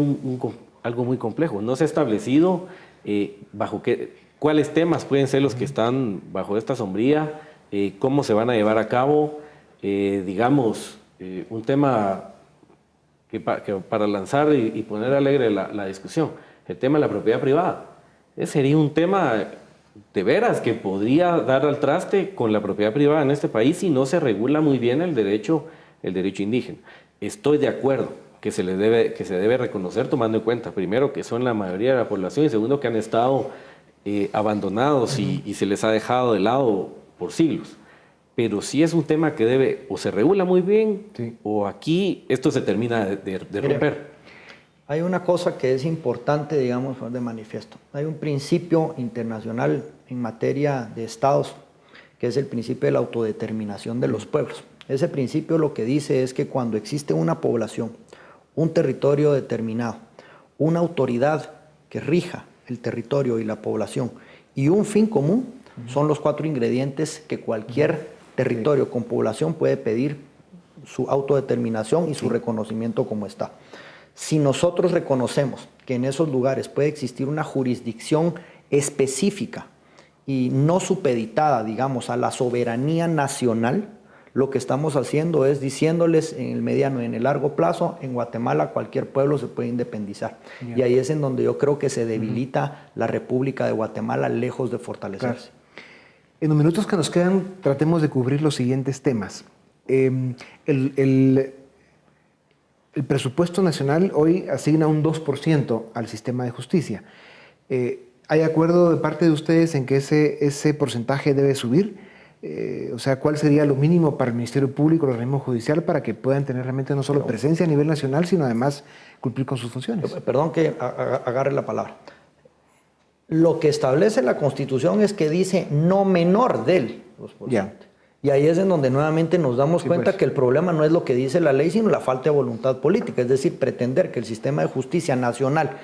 algo muy complejo. No se ha establecido cuáles temas pueden ser los que están bajo esta sombría, cómo se van a llevar a cabo, digamos, un tema que para lanzar y poner alegre la discusión, el tema de la propiedad privada. Ese sería un tema de veras que podría dar al traste con la propiedad privada en este país si no se regula muy bien el derecho indígena. Estoy de acuerdo que se debe reconocer, tomando en cuenta, primero, que son la mayoría de la población, y segundo, que han estado abandonados y se les ha dejado de lado por siglos. Pero sí es un tema que debe, o se regula muy bien, sí, o aquí esto se termina de romper. Hay una cosa que es importante, digamos, de manifiesto. Hay un principio internacional en materia de estados, que es el principio de la autodeterminación de los pueblos. Ese principio lo que dice es que cuando existe una población, un territorio determinado, una autoridad que rija el territorio y la población y un fin común, son los 4 ingredientes que cualquier territorio con población puede pedir su autodeterminación y su reconocimiento como está. Si nosotros reconocemos que en esos lugares puede existir una jurisdicción específica y no supeditada, digamos, a la soberanía nacional, lo que estamos haciendo es diciéndoles en el mediano y en el largo plazo, en Guatemala cualquier pueblo se puede independizar. Bien. Y ahí es en donde yo creo que se debilita la República de Guatemala, lejos de fortalecerse. Claro. En los minutos que nos quedan, tratemos de cubrir los siguientes temas. El presupuesto nacional hoy asigna un 2% al sistema de justicia. ¿Hay acuerdo de parte de ustedes en que ese porcentaje debe subir? O sea, ¿cuál sería lo mínimo para el Ministerio Público, el organismo judicial, para que puedan tener realmente no solo presencia a nivel nacional, sino además cumplir con sus funciones? Perdón que agarre la palabra. Lo que establece la Constitución es que dice no menor del 2%. Ya. Y ahí es en donde nuevamente nos damos cuenta que el problema no es lo que dice la ley, sino la falta de voluntad política. Es decir, pretender que el sistema de justicia nacional,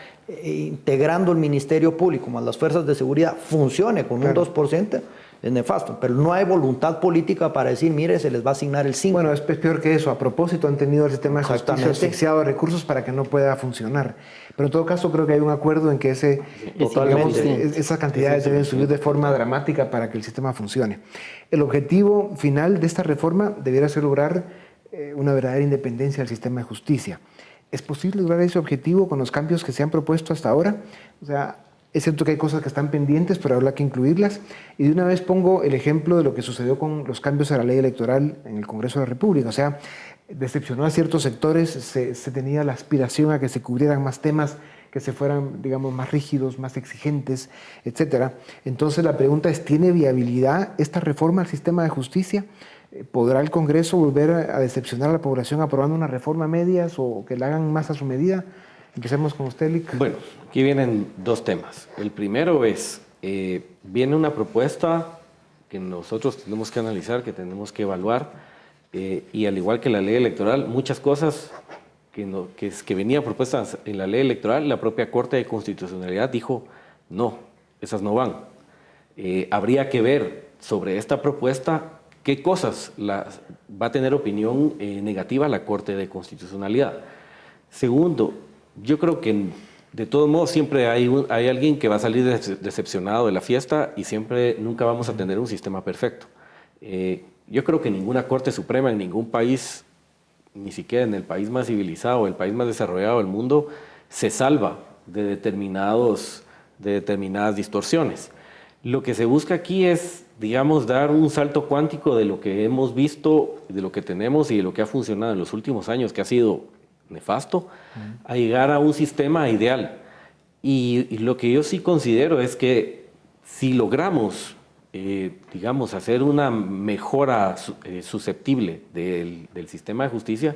integrando el Ministerio Público más las fuerzas de seguridad, funcione con un 2%, es nefasto. Pero no hay voluntad política para decir, mire, se les va a asignar el 5%. Bueno, es peor que eso. A propósito, han tenido el sistema de justicia asfixiado de recursos para que no pueda funcionar. Pero en todo caso, creo que hay un acuerdo en que esas cantidades deben subir de forma dramática para que el sistema funcione. El objetivo final de esta reforma debiera ser lograr una verdadera independencia del sistema de justicia. ¿Es posible lograr ese objetivo con los cambios que se han propuesto hasta ahora? O sea, es cierto que hay cosas que están pendientes, pero habrá que incluirlas. Y de una vez pongo el ejemplo de lo que sucedió con los cambios a la ley electoral en el Congreso de la República. O sea, decepcionó a ciertos sectores, se tenía la aspiración a que se cubrieran más temas, que se fueran, digamos, más rígidos, más exigentes, etc. Entonces la pregunta es, ¿tiene viabilidad esta reforma al sistema de justicia? ¿Podrá el Congreso volver a decepcionar a la población aprobando una reforma a medias o que la hagan más a su medida? Empecemos con usted, Lic. Bueno, aquí vienen 2 temas. El primero es, viene una propuesta que nosotros tenemos que analizar, que tenemos que evaluar, y al igual que la ley electoral, muchas cosas que venían propuestas en la ley electoral, la propia Corte de Constitucionalidad dijo, no, esas no van. Habría que ver sobre esta propuesta qué cosas va a tener opinión negativa la Corte de Constitucionalidad. Segundo, yo creo que de todos modos siempre hay alguien que va a salir decepcionado de la fiesta y nunca vamos a tener un sistema perfecto. Yo creo que ninguna Corte Suprema en ningún país, ni siquiera en el país más civilizado, el país más desarrollado del mundo, se salva de determinadas distorsiones. Lo que se busca aquí es, digamos, dar un salto cuántico de lo que hemos visto, de lo que tenemos y de lo que ha funcionado en los últimos años, que ha sido nefasto, a llegar a un sistema ideal. Y lo que yo sí considero es que si logramos, digamos, hacer una mejora susceptible del sistema de justicia,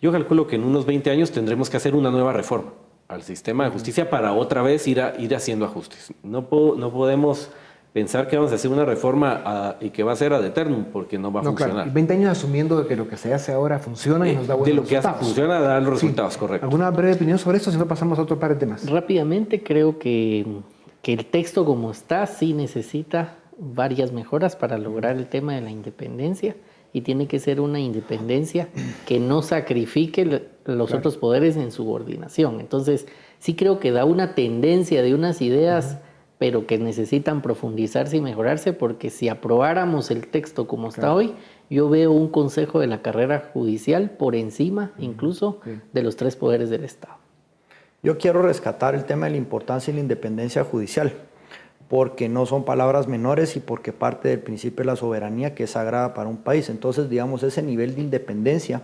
yo calculo que en unos 20 años tendremos que hacer una nueva reforma al sistema de justicia para otra vez ir haciendo ajustes. No podemos pensar que vamos a hacer una reforma y que va a ser ad eternum, porque no va a funcionar. Claro. Y 20 años asumiendo de que lo que se hace ahora funciona y nos da buenos resultados. De lo que funciona da los resultados, correcto. ¿Alguna breve opinión sobre esto? Si no, pasamos a otro par de temas. Rápidamente, creo que el texto como está sí necesita varias mejoras para lograr el tema de la independencia, y tiene que ser una independencia que no sacrifique los otros poderes en subordinación. Entonces, sí creo que da una tendencia de unas ideas, pero que necesitan profundizarse y mejorarse, porque si aprobáramos el texto como está hoy, yo veo un consejo de la carrera judicial por encima incluso de los 3 poderes del Estado. Yo quiero rescatar el tema de la importancia de la independencia judicial, porque no son palabras menores y porque parte del principio de la soberanía, que es sagrada para un país. Entonces, digamos, ese nivel de independencia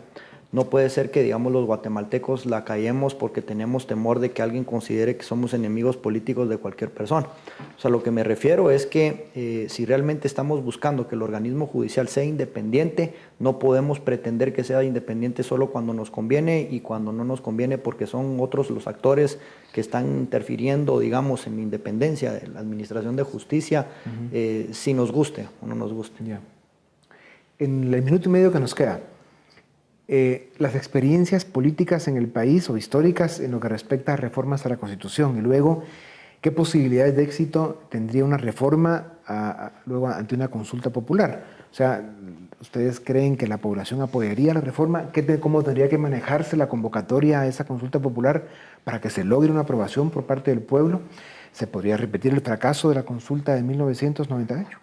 no puede ser que, digamos, los guatemaltecos la callemos porque tenemos temor de que alguien considere que somos enemigos políticos de cualquier persona. O sea, lo que me refiero es que si realmente estamos buscando que el organismo judicial sea independiente, no podemos pretender que sea independiente solo cuando nos conviene y cuando no nos conviene, porque son otros los actores que están interfiriendo, digamos, en la independencia de la administración de justicia, si nos guste o no nos guste. Ya. En el minuto y medio que nos queda, las experiencias políticas en el país o históricas en lo que respecta a reformas a la Constitución, y luego, ¿qué posibilidades de éxito tendría una reforma luego ante una consulta popular? O sea, ¿ustedes creen que la población apoyaría la reforma? ¿Cómo tendría que manejarse la convocatoria a esa consulta popular para que se logre una aprobación por parte del pueblo? ¿Se podría repetir el fracaso de la consulta de 1998?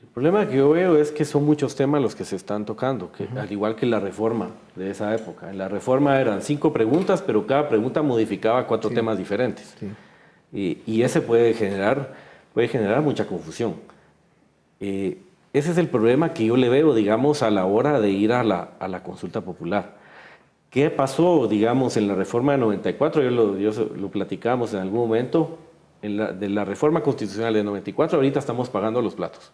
El problema que yo veo es que son muchos temas los que se están tocando, al igual que la reforma de esa época. En la reforma eran 5 preguntas, pero cada pregunta modificaba 4 temas diferentes. Sí. Y ese puede generar mucha confusión. Ese es el problema que yo le veo, digamos, a la hora de ir a la consulta popular. ¿Qué pasó, digamos, en la reforma de 94? Lo platicamos en algún momento. De la reforma constitucional de 94, ahorita estamos pagando los platos,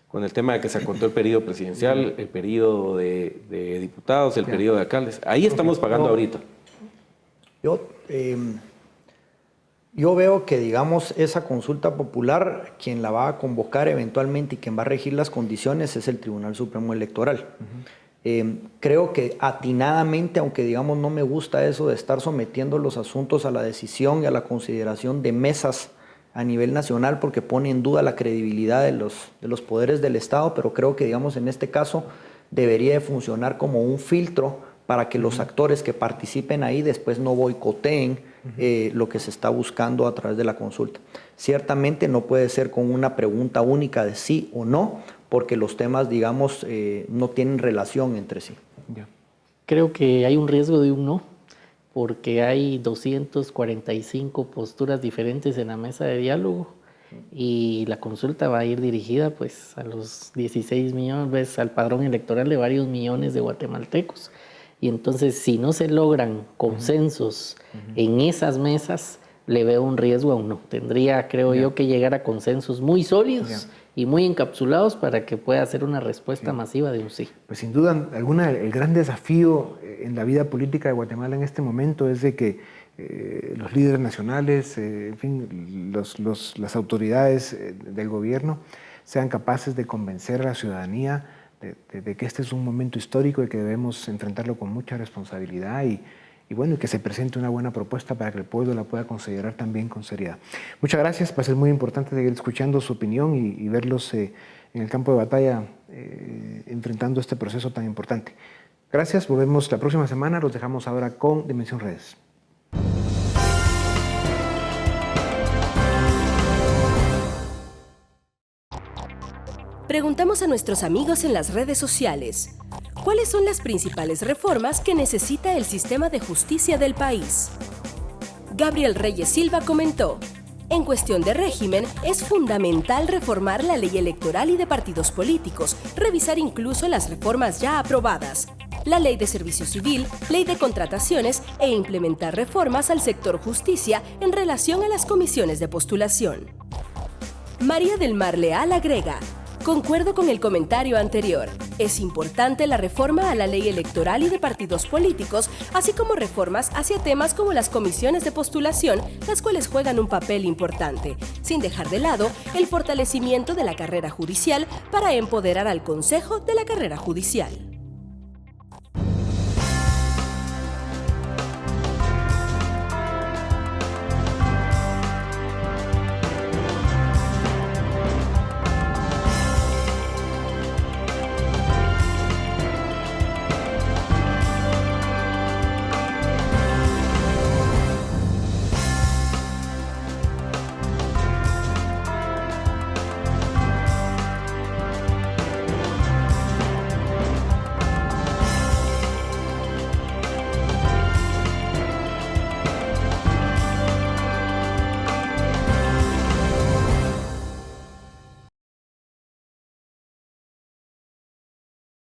con el tema de que se acortó el periodo presidencial, el periodo de diputados, el periodo de alcaldes. Ahí estamos pagando ahorita. Yo veo que, digamos, esa consulta popular, quien la va a convocar eventualmente y quien va a regir las condiciones es el Tribunal Supremo Electoral. Creo que atinadamente, aunque, digamos, no me gusta eso de estar sometiendo los asuntos a la decisión y a la consideración de mesas a nivel nacional, porque pone en duda la credibilidad de los poderes del Estado, pero creo que, digamos, en este caso debería de funcionar como un filtro para que los actores que participen ahí después no boicoteen lo que se está buscando a través de la consulta. Ciertamente no puede ser con una pregunta única de sí o no, porque los temas, digamos, no tienen relación entre sí. Creo que hay un riesgo de un no, porque hay 245 posturas diferentes en la mesa de diálogo y la consulta va a ir dirigida pues a los 16 millones, al padrón electoral de varios millones de guatemaltecos. Y entonces, si no se logran consensos en esas mesas, le veo un riesgo a un no. Tendría, creo yo, que llegar a consensos muy sólidos y muy encapsulados para que pueda hacer una respuesta masiva de un sí. Pues sin duda alguna, el gran desafío en la vida política de Guatemala en este momento es de que los líderes nacionales, en fin, las autoridades del gobierno sean capaces de convencer a la ciudadanía de que este es un momento histórico y que debemos enfrentarlo con mucha responsabilidad y bueno, y que se presente una buena propuesta para que el pueblo la pueda considerar también con seriedad. Muchas gracias, va a ser muy importante seguir escuchando su opinión y verlos en el campo de batalla enfrentando este proceso tan importante. Gracias, volvemos la próxima semana. Los dejamos ahora con Dimensión Redes. Preguntamos a nuestros amigos en las redes sociales, ¿cuáles son las principales reformas que necesita el sistema de justicia del país? Gabriel Reyes Silva comentó, en cuestión de régimen, es fundamental reformar la ley electoral y de partidos políticos, revisar incluso las reformas ya aprobadas, la ley de servicio civil, ley de contrataciones e implementar reformas al sector justicia en relación a las comisiones de postulación. María del Mar Leal agrega, concuerdo con el comentario anterior. Es importante la reforma a la ley electoral y de partidos políticos, así como reformas hacia temas como las comisiones de postulación, las cuales juegan un papel importante, sin dejar de lado el fortalecimiento de la carrera judicial para empoderar al Consejo de la Carrera Judicial.